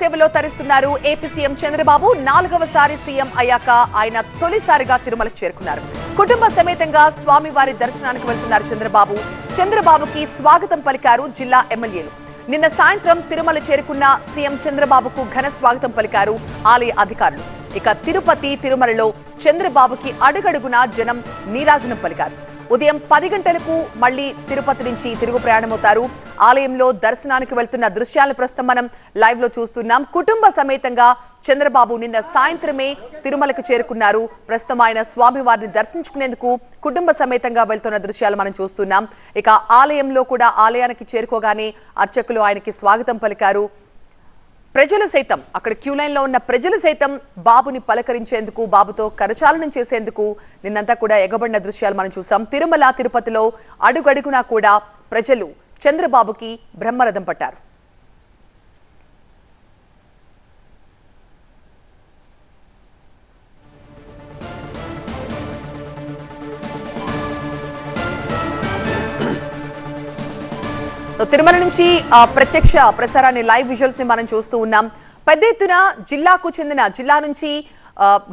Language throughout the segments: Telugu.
సేవలో తరిస్తున్నారు ఏపీ సీఎం చంద్రబాబు. 4వసారి సీఎం అయ్యాక ఆయన తొలిసారిగా తిరుమలకు చేరుకున్నారు. కుటుంబ సమేతంగా స్వామివారి దర్శనానికి వెళ్తున్నారు చంద్రబాబు. చంద్రబాబుకి స్వాగతం పలికారు జిల్లా ఎమ్మెల్యేలు. నిన్న సాయంత్రం తిరుమల చేరుకున్న సీఎం చంద్రబాబుకు ఘన స్వాగతం పలికారు ఆలయ అధికారులు. ఇక తిరుపతి, తిరుమలలో చంద్రబాబుకి అడుగడుగునా జనం నీరాజనం పలికారు. ఉదయం 10 గంటలకు మళ్లీ తిరుపతి నుంచి తిరుగు ప్రయాణమవుతారు. ఆలయంలో దర్శనానికి వెళ్తున్న దృశ్యాలను ప్రస్తుతం మనం లైవ్ లో చూస్తున్నాం. కుటుంబ సమేతంగా చంద్రబాబు నిన్న సాయంత్రమే తిరుమలకు చేరుకున్నారు. ప్రస్తుతం ఆయన స్వామివారిని దర్శించుకునేందుకు కుటుంబ సమేతంగా వెళ్తున్న దృశ్యాలు మనం చూస్తున్నాం. ఇక ఆలయంలో కూడా ఆలయానికి చేరుకోగానే అర్చకులు ఆయనకి స్వాగతం పలికారు. ప్రజలు సైతం అక్కడ క్యూ లైన్ లో ఉన్న ప్రజలు సైతం బాబుని పలకరించేందుకు, బాబుతో కరచాలనం చేసేందుకు నిన్నంతా కూడా ఎగబడిన దృశ్యాలు మనం చూసాం. తిరుమల, తిరుపతిలో అడుగడుగునా కూడా ప్రజలు చంద్రబాబుకి బ్రహ్మరథం పట్టారు. తిరుమల నుంచి ప్రత్యక్ష ప్రసారాన్ని, లైవ్ విజువల్స్ ని మనం చూస్తూ ఉన్నాం. పెద్ద ఎత్తున జిల్లా నుంచి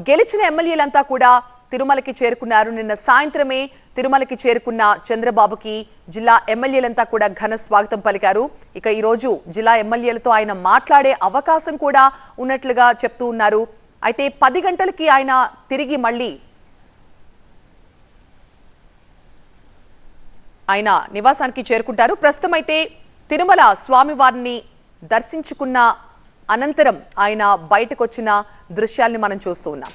గెలిచిన ఎమ్మెల్యేలంతా కూడా తిరుమలకి చేరుకున్నారు. నిన్న సాయంత్రమే తిరుమలకి చేరుకున్న చంద్రబాబుకి జిల్లా ఎమ్మెల్యేలంతా కూడా ఘన స్వాగతం పలికారు. ఇక ఈ రోజు జిల్లా ఎమ్మెల్యేలతో ఆయన మాట్లాడే అవకాశం కూడా ఉన్నట్లుగా చెప్తూ ఉన్నారు. అయితే 10 గంటలకి ఆయన తిరిగి మళ్ళీ ఆయన నివాసానికి చేరుకుంటారు. ప్రస్తుతం అయితే తిరుమల స్వామివారిని దర్శించుకున్న అనంతరం ఆయన బయటకు వచ్చిన దృశ్యాల్ని మనం చూస్తూ ఉన్నాం.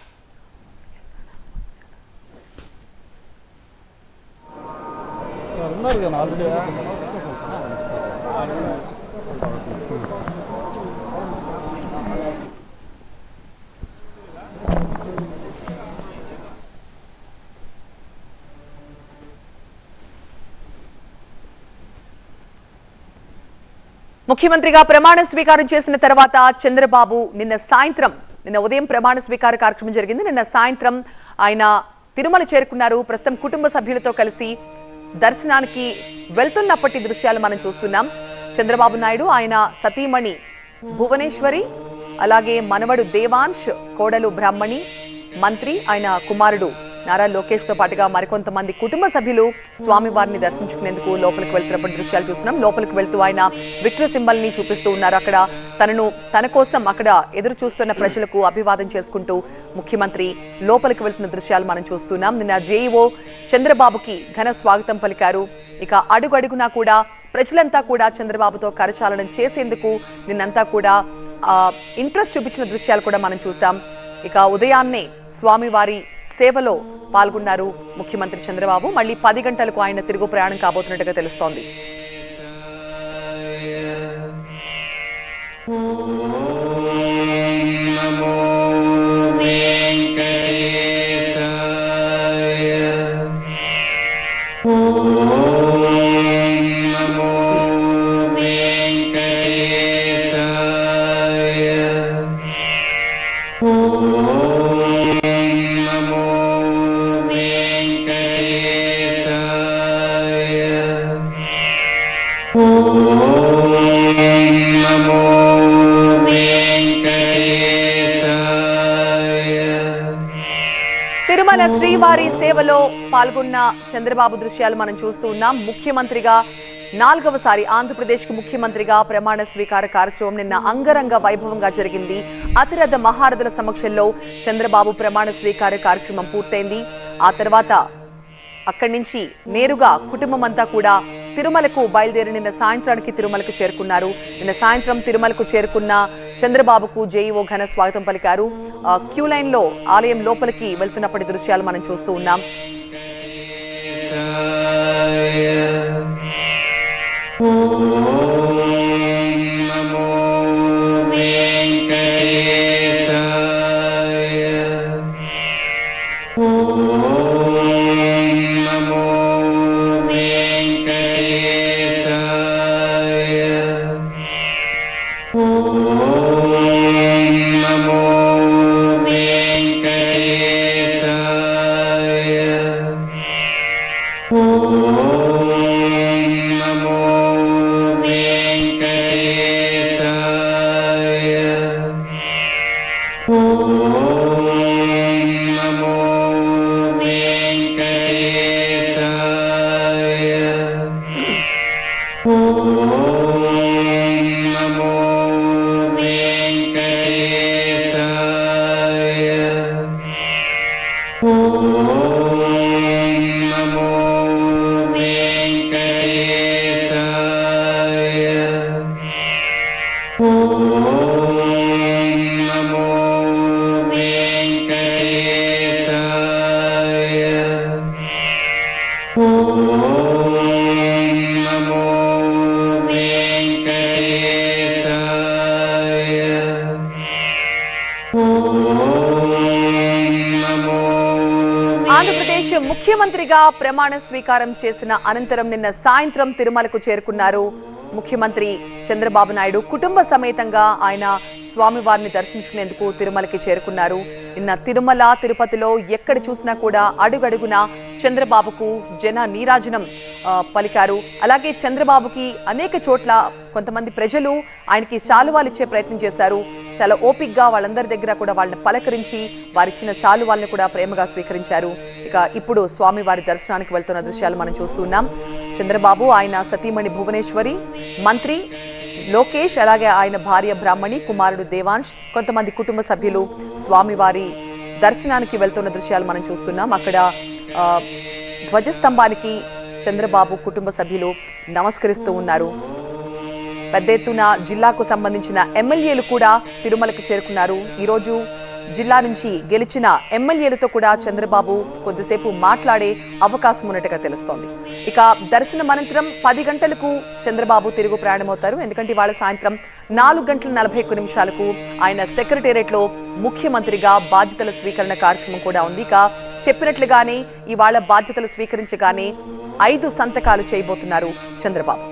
ముఖ్యమంత్రిగా ప్రమాణ స్వీకారం చేసిన తర్వాత చంద్రబాబు నిన్న ఉదయం ప్రమాణ స్వీకార కార్యక్రమం జరిగింది. నిన్న సాయంత్రం ఆయన తిరుమల చేరుకున్నారు. ప్రస్తుతం కుటుంబ సభ్యులతో కలిసి దర్శనానికి వెళ్తున్నప్పటి దృశ్యాలు మనం చూస్తున్నాం. చంద్రబాబు నాయుడు, ఆయన సతీమణి భువనేశ్వరి, అలాగే మనవడు దేవాంశ్, కోడలు బ్రాహ్మణి, మంత్రి, ఆయన కుమారుడు నారా లోకేష్ తో పాటుగా మరికొంతమంది కుటుంబ సభ్యులు స్వామివారిని దర్శించుకునేందుకు లోపలికి వెళ్తున్నప్పుడు దృశ్యాలు చూస్తున్నాం. లోపలికి వెళ్తూ ఆయన విక్టరీ సింబల్ ని చూపిస్తూ ఉన్నారు. అక్కడ తన కోసం అక్కడ ఎదురు చూస్తున్న ప్రజలకు అభివాదం చేసుకుంటూ ముఖ్యమంత్రి లోపలికి వెళ్తున్న దృశ్యాలు మనం చూస్తున్నాం. నిన్న జేఈఓ చంద్రబాబుకి ఘన స్వాగతం పలికారు. ఇక అడుగడుగునా కూడా ప్రజలంతా కూడా చంద్రబాబుతో కరచాలనం చేసేందుకు నిన్నంతా కూడా ఇంట్రెస్ట్ చూపించిన దృశ్యాలు కూడా మనం చూసాం. ఇక ఉదయాన్నే స్వామివారి సేవలో పాల్గొన్నారు ముఖ్యమంత్రి చంద్రబాబు. మళ్ళీ 10 గంటలకు ఆయన తిరుగు ప్రయాణం కాబోతున్నట్టుగా తెలుస్తోంది. తిరుమల శ్రీవారి సేవలో పాల్గొన్న చంద్రబాబు దృశ్యాలు మనం చూస్తూ ఉన్నాం. ముఖ్యమంత్రిగా 4వసారి ఆంధ్రప్రదేశ్ కు ముఖ్యమంత్రిగా ప్రమాణ స్వీకార కార్యక్రమం నిన్న అంగరంగ వైభవంగా జరిగింది. అతిరథ మహారథుల సమక్షంలో చంద్రబాబు ప్రమాణ స్వీకార కార్యక్రమం పూర్తయింది. ఆ తర్వాత అక్కడి నుంచి నేరుగా కుటుంబం అంతా కూడా తిరుమలకు బయలుదేరి నిన్న సాయంత్రానికి తిరుమలకు చేరుకున్నారు. నిన్న సాయంత్రం తిరుమలకు చేరుకున్న చంద్రబాబుకు జేఈఓ ఘన స్వాగతం పలికారు. క్యూ లైన్ లో ఆలయం లోపలికి వెళ్తున్నప్పటి దృశ్యాలు మనం చూస్తూ ఉన్నాం. ఆంధ్రప్రదేశ్ ముఖ్యమంత్రిగా ప్రమాణ స్వీకారం చేసిన అనంతరం నిన్న సాయంత్రం తిరుమలకు చేరుకున్నారు ముఖ్యమంత్రి చంద్రబాబు నాయుడు. కుటుంబ సమేతంగా ఆయన స్వామివారిని దర్శించుకునేందుకు తిరుమలకి చేరుకున్నారు. నిన్న తిరుమల తిరుపతిలో ఎక్కడ చూసినా కూడా అడుగడుగునా చంద్రబాబుకు జన నీరాజనం పలికారు. అలాగే చంద్రబాబుకి అనేక చోట్ల కొంతమంది ప్రజలు ఆయనకి శాలువాలు ఇచ్చే ప్రయత్నం చేశారు. చాలా ఓపిక్గా వాళ్ళందరి దగ్గర కూడా వాళ్ళని పలకరించి వారిచ్చిన శాలువాల్ని కూడా ప్రేమగా స్వీకరించారు. ఇక ఇప్పుడు స్వామివారి దర్శనానికి వెళ్తున్న దృశ్యాలు మనం చూస్తున్నాం. చంద్రబాబు, ఆయన సతీమణి భువనేశ్వరి, మంత్రి లోకేష్, అలాగే ఆయన భార్య బ్రాహ్మణి, కుమారుడు దేవాంశ్, కొంతమంది కుటుంబ సభ్యులు స్వామివారి దర్శనానికి వెళ్తున్న దృశ్యాలు మనం చూస్తున్నాం. అక్కడ ధ్వజస్తంభానికి చంద్రబాబు కుటుంబ సభ్యులు నమస్కరిస్తూ ఉన్నారు. పెద్ద ఎత్తున జిల్లాకు సంబంధించిన ఎమ్మెల్యేలు కూడా తిరుమలకు చేరుకున్నారు. ఈరోజు జిల్లా నుంచి గెలిచిన ఎమ్మెల్యేలతో కూడా చంద్రబాబు కొద్దిసేపు మాట్లాడే అవకాశం ఉన్నట్టుగా తెలుస్తోంది. ఇక దర్శనం అనంతరం 10 గంటలకు చంద్రబాబు తిరుగు ప్రయాణమవుతారు. ఎందుకంటే ఇవాళ సాయంత్రం 4:41 ఆయన సెక్రటేరియట్లో ముఖ్యమంత్రిగా బాధ్యతల స్వీకరణ కార్యక్రమం కూడా ఉంది. ఇక చెప్పినట్లుగానే ఇవాళ బాధ్యతలు స్వీకరించగానే 5 సంతకాలు చేయబోతున్నారు చంద్రబాబు.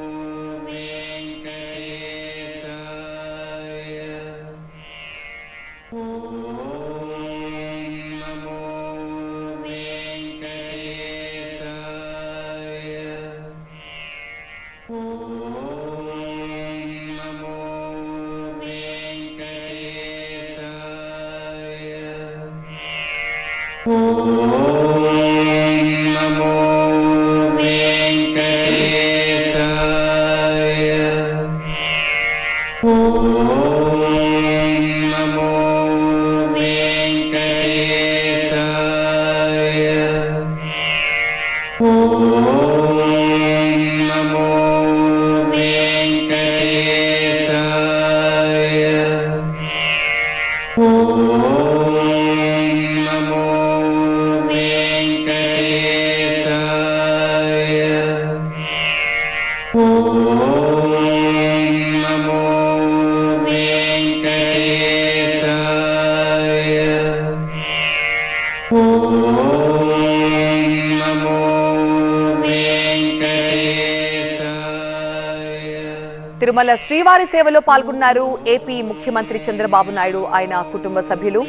తిరుమల శ్రీవారి సేవలో పాల్గొన్నారు ఏపీ ముఖ్యమంత్రి చంద్రబాబు నాయుడు, ఆయన కుటుంబ సభ్యులు.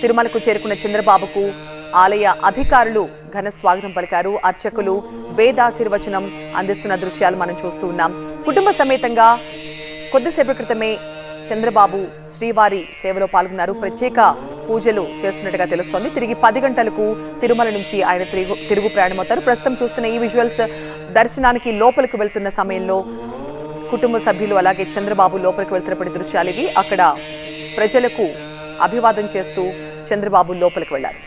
తిరుమలకు చేరుకున్న చంద్రబాబుకు ఆలయ అధికారులు ఘన స్వాగతం పలికారు. అర్చకులు వేదాశీర్వచనం అందిస్తున్న దృశ్యాలు మనం చూస్తూ ఉన్నాం. కుటుంబ సమేతంగా కొద్దిసేపటి క్రితమే చంద్రబాబు శ్రీవారి సేవలో పాల్గొన్నారు. ప్రత్యేక పూజలు చేస్తున్నట్టుగా తెలుస్తోంది. తిరిగి 10 గంటలకు తిరుమల నుంచి ఆయన తిరుగు ప్రయాణమవుతారు. ప్రస్తుతం చూస్తున్న ఈ విజువల్స్ దర్శనానికి లోపలికి వెళ్తున్న సమయంలో కుటుంబ సభ్యులు అలాగే చంద్రబాబు లోపలికి వెళ్తున్నప్పటి దృశ్యాలు ఇవి. అక్కడ ప్రజలకు అభివాదం చేస్తూ చంద్రబాబు లోపలికి వెళ్లారు.